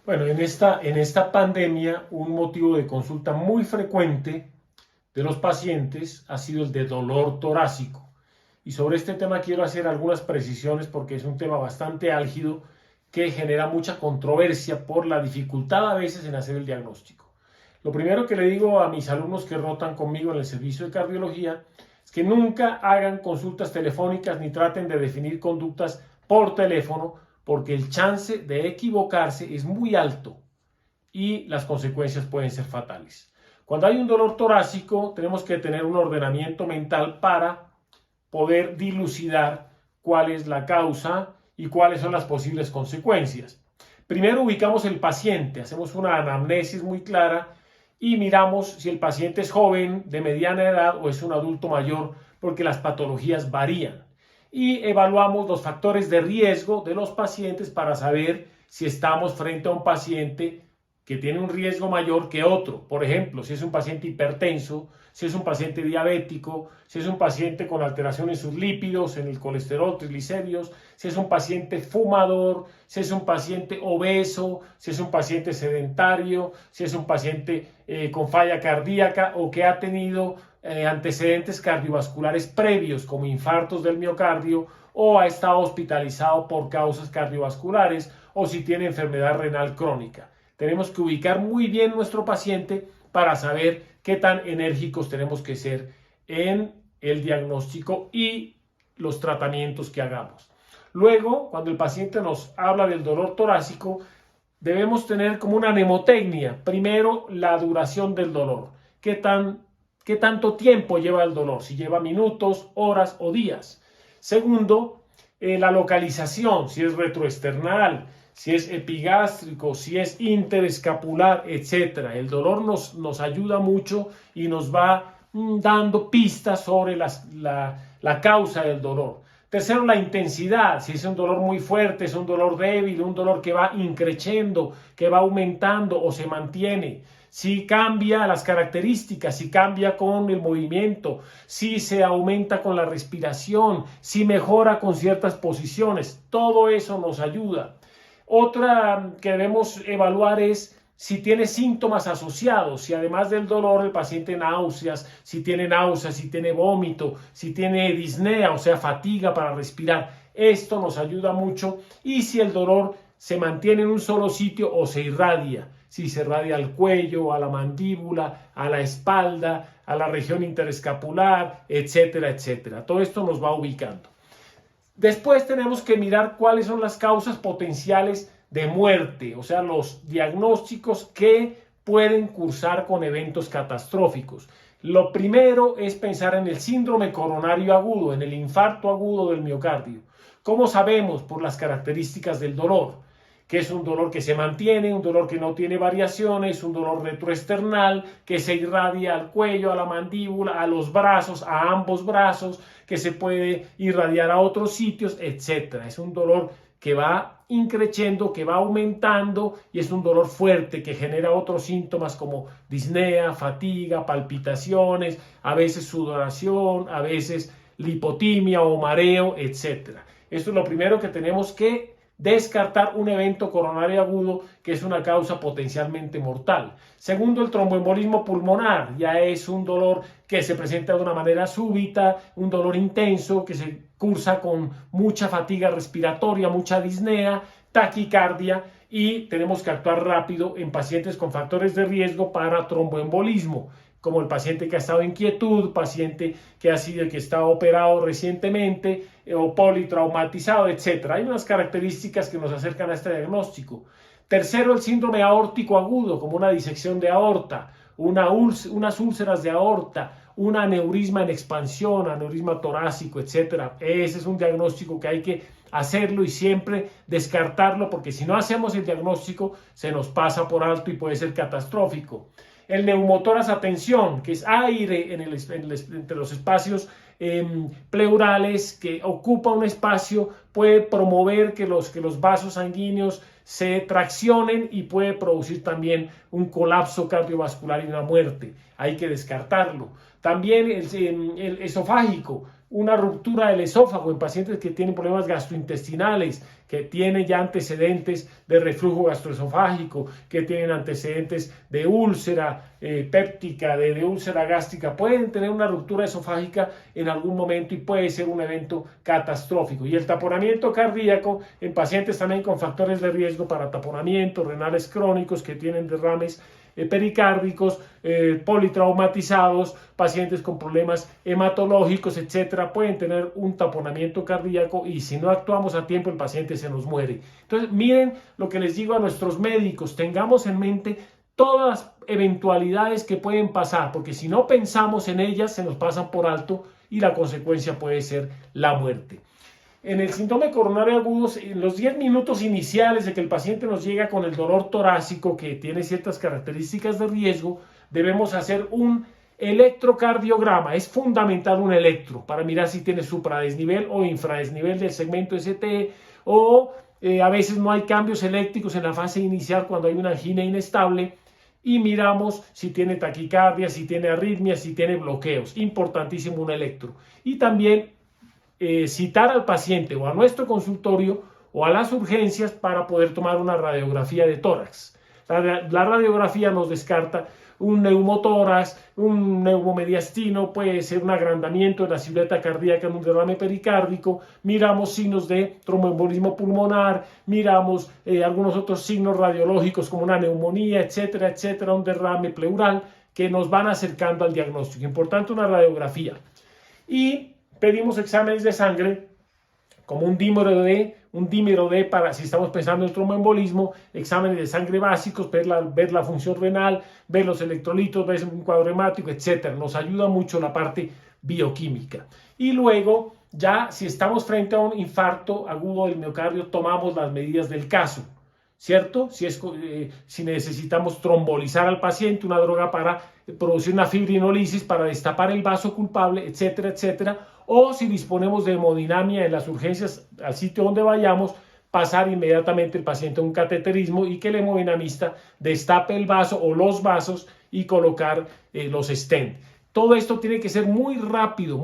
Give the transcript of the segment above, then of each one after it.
Bueno, en esta pandemia, un motivo de consulta muy frecuente de los pacientes ha sido el de dolor torácico. Y sobre este tema quiero hacer algunas precisiones porque es un tema bastante álgido que genera mucha controversia por la dificultad a veces en hacer el diagnóstico. Lo primero que le digo a mis alumnos que rotan conmigo en el servicio de cardiología es que nunca hagan consultas telefónicas ni traten de definir conductas por teléfono porque el chance de equivocarse es muy alto y las consecuencias pueden ser fatales. Cuando hay un dolor torácico, tenemos que tener un ordenamiento mental para poder dilucidar cuál es la causa y cuáles son las posibles consecuencias. Primero ubicamos el paciente, hacemos una anamnesis muy clara y miramos si el paciente es joven, de mediana edad o es un adulto mayor, porque las patologías varían. Y evaluamos los factores de riesgo de los pacientes para saber si estamos frente a un paciente que tiene un riesgo mayor que otro. Por ejemplo, si es un paciente hipertenso, si es un paciente diabético, si es un paciente con alteración en sus lípidos, en el colesterol, triglicéridos, si es un paciente fumador, si es un paciente obeso, si es un paciente sedentario, si es un paciente con falla cardíaca o que ha tenido antecedentes cardiovasculares previos como infartos del miocardio o ha estado hospitalizado por causas cardiovasculares o si tiene enfermedad renal crónica. Tenemos que ubicar muy bien nuestro paciente para saber qué tan enérgicos tenemos que ser en el diagnóstico y los tratamientos que hagamos. Luego, cuando el paciente nos habla del dolor torácico, debemos tener como una mnemotecnia. Primero, la duración del dolor. ¿Qué tanto tiempo lleva el dolor? Si lleva minutos, horas o días. Segundo, la localización, si es retroesternal, si es epigástrico, si es interescapular, etc. El dolor nos ayuda mucho y nos va dando pistas sobre la causa del dolor. Tercero, la intensidad, si es un dolor muy fuerte, es un dolor débil, un dolor que va increciendo, que va aumentando o se mantiene. Si cambia las características, si cambia con el movimiento, si se aumenta con la respiración, si mejora con ciertas posiciones, todo eso nos ayuda. Otra que debemos evaluar es si tiene síntomas asociados, si además del dolor el paciente si tiene náuseas, si tiene vómito, si tiene disnea, o sea, fatiga para respirar. Esto nos ayuda mucho y si el dolor se mantiene en un solo sitio o se irradia, si se irradia al cuello, a la mandíbula, a la espalda, a la región interescapular, etcétera, etcétera. Todo esto nos va ubicando. Después tenemos que mirar cuáles son las causas potenciales de muerte, o sea, los diagnósticos que pueden cursar con eventos catastróficos. Lo primero es pensar en el síndrome coronario agudo, en el infarto agudo del miocardio. ¿Cómo sabemos? Por las características del dolor, que es un dolor que se mantiene, un dolor que no tiene variaciones, un dolor retroesternal, que se irradia al cuello, a la mandíbula, a los brazos, a ambos brazos, que se puede irradiar a otros sitios, etc. Es un dolor que va increciendo, que va aumentando y es un dolor fuerte que genera otros síntomas como disnea, fatiga, palpitaciones, a veces sudoración, a veces lipotimia o mareo, etc. Esto es lo primero que tenemos que descartar, un evento coronario agudo que es una causa potencialmente mortal. Segundo, el tromboembolismo pulmonar, ya es un dolor que se presenta de una manera súbita, un dolor intenso que se cursa con mucha fatiga respiratoria, mucha disnea, taquicardia y tenemos que actuar rápido en pacientes con factores de riesgo para tromboembolismo, como el paciente que ha estado en quietud, paciente que está operado recientemente o politraumatizado, etc. Hay unas características que nos acercan a este diagnóstico. Tercero, el síndrome aórtico agudo, como una disección de aorta, unas úlceras de aorta, un aneurisma en expansión, aneurisma torácico, etc. Ese es un diagnóstico que hay que hacerlo y siempre descartarlo, porque si no hacemos el diagnóstico se nos pasa por alto y puede ser catastrófico. El neumotórax a tensión, que es aire entre los espacios pleurales, que ocupa un espacio, puede promover que los vasos sanguíneos se traccionen y puede producir también un colapso cardiovascular y una muerte. Hay que descartarlo. También el esofágico, una ruptura del esófago en pacientes que tienen problemas gastrointestinales, que tienen ya antecedentes de reflujo gastroesofágico, que tienen antecedentes de úlcera péptica, de úlcera gástrica, pueden tener una ruptura esofágica en algún momento y puede ser un evento catastrófico. Y el taponamiento cardíaco en pacientes también con factores de riesgo para taponamiento, renales crónicos que tienen derrames pericárdicos, politraumatizados, pacientes con problemas hematológicos, etcétera, pueden tener un taponamiento cardíaco y si no actuamos a tiempo el paciente se nos muere. Entonces, miren lo que les digo a nuestros médicos, tengamos en mente todas las eventualidades que pueden pasar, porque si no pensamos en ellas se nos pasan por alto y la consecuencia puede ser la muerte. En el síndrome coronario agudo, en los 10 minutos iniciales de que el paciente nos llega con el dolor torácico que tiene ciertas características de riesgo, debemos hacer un electrocardiograma. Es fundamental un electro para mirar si tiene supradesnivel o infradesnivel del segmento ST o a veces no hay cambios eléctricos en la fase inicial cuando hay una angina inestable y miramos si tiene taquicardia, si tiene arritmias, si tiene bloqueos. Importantísimo un electro. Y también citar al paciente o a nuestro consultorio o a las urgencias para poder tomar una radiografía de tórax. La radiografía nos descarta un neumotórax, un neumomediastino, puede ser un agrandamiento de la silueta cardíaca en un derrame pericárdico, miramos signos de tromboembolismo pulmonar, miramos algunos otros signos radiológicos como una neumonía, etcétera, etcétera, un derrame pleural que nos van acercando al diagnóstico. Importante una radiografía. Y pedimos exámenes de sangre como un dímero D para si estamos pensando en tromboembolismo, exámenes de sangre básicos, ver la función renal, ver los electrolitos, ver un cuadro hemático, etc. Nos ayuda mucho la parte bioquímica. Y luego, ya si estamos frente a un infarto agudo del miocardio, tomamos las medidas del caso, ¿cierto? Si necesitamos trombolizar al paciente, una droga para producir una fibrinolisis para destapar el vaso culpable, etcétera, etcétera. O si disponemos de hemodinamia en las urgencias al sitio donde vayamos, pasar inmediatamente el paciente a un cateterismo y que el hemodinamista destape el vaso o los vasos y colocar los stent. Todo esto tiene que ser muy rápido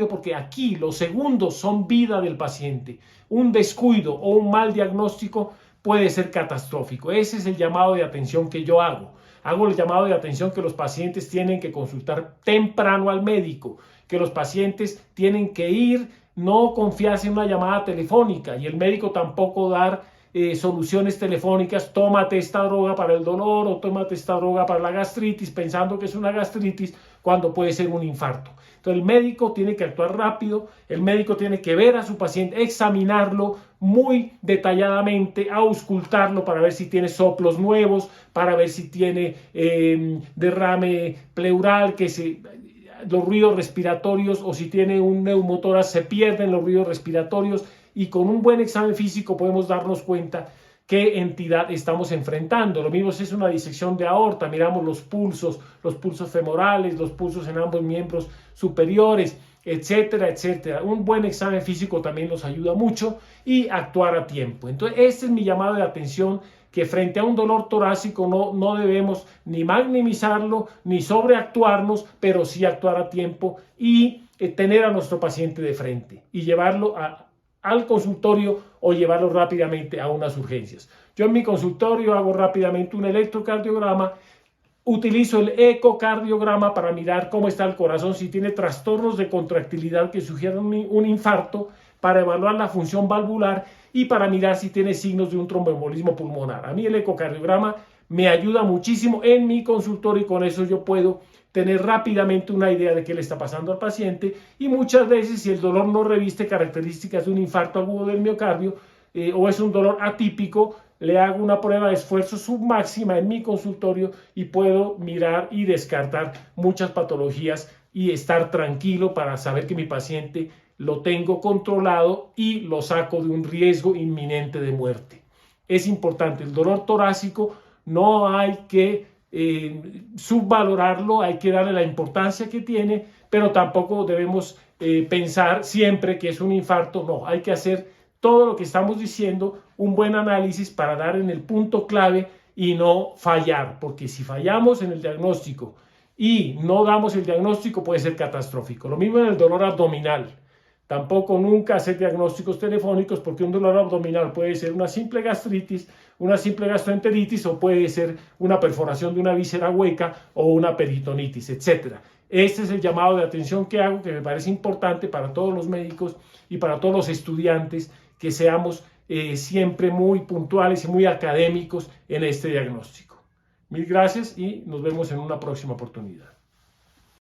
porque aquí los segundos son vida del paciente. Un descuido o un mal diagnóstico puede ser catastrófico. Ese es el llamado de atención que yo hago. Hago el llamado de atención que los pacientes tienen que consultar temprano al médico, que los pacientes tienen que ir, no confiarse en una llamada telefónica y el médico tampoco dar soluciones telefónicas, tómate esta droga para el dolor o tómate esta droga para la gastritis, pensando que es una gastritis cuando puede ser un infarto. Entonces el médico tiene que actuar rápido, el médico tiene que ver a su paciente, examinarlo muy detalladamente, auscultarlo para ver si tiene soplos nuevos, para ver si tiene derrame pleural, los ruidos respiratorios o si tiene un neumotórax se pierden los ruidos respiratorios y con un buen examen físico podemos darnos cuenta qué entidad estamos enfrentando. Lo mismo si es una disección de aorta, miramos los pulsos femorales, los pulsos en ambos miembros superiores, etcétera, etcétera. Un buen examen físico también nos ayuda mucho y actuar a tiempo. Entonces, este es mi llamado de atención, que frente a un dolor torácico no debemos ni magnimizarlo, ni sobreactuarnos, pero sí actuar a tiempo y tener a nuestro paciente de frente y llevarlo al consultorio o llevarlo rápidamente a unas urgencias. Yo en mi consultorio hago rápidamente un electrocardiograma, utilizo el ecocardiograma para mirar cómo está el corazón, si tiene trastornos de contractilidad que sugieran un infarto, para evaluar la función valvular y para mirar si tiene signos de un tromboembolismo pulmonar. A mí el ecocardiograma me ayuda muchísimo en mi consultorio y con eso yo puedo tener rápidamente una idea de qué le está pasando al paciente y muchas veces si el dolor no reviste características de un infarto agudo del miocardio o es un dolor atípico, le hago una prueba de esfuerzo submáxima en mi consultorio y puedo mirar y descartar muchas patologías y estar tranquilo para saber que mi paciente lo tengo controlado y lo saco de un riesgo inminente de muerte. Es importante, el dolor torácico no hay que subvalorarlo, hay que darle la importancia que tiene, pero tampoco debemos pensar siempre que es un infarto. No, hay que hacer todo lo que estamos diciendo, un buen análisis para dar en el punto clave y no fallar, porque si fallamos en el diagnóstico y no damos el diagnóstico puede ser catastrófico. Lo mismo en el dolor abdominal. Tampoco nunca hacer diagnósticos telefónicos, porque un dolor abdominal puede ser una simple gastritis, una simple gastroenteritis, o puede ser una perforación de una víscera hueca o una peritonitis, etc. Este es el llamado de atención que hago, que me parece importante para todos los médicos y para todos los estudiantes, que seamos siempre muy puntuales y muy académicos en este diagnóstico. Mil gracias y nos vemos en una próxima oportunidad.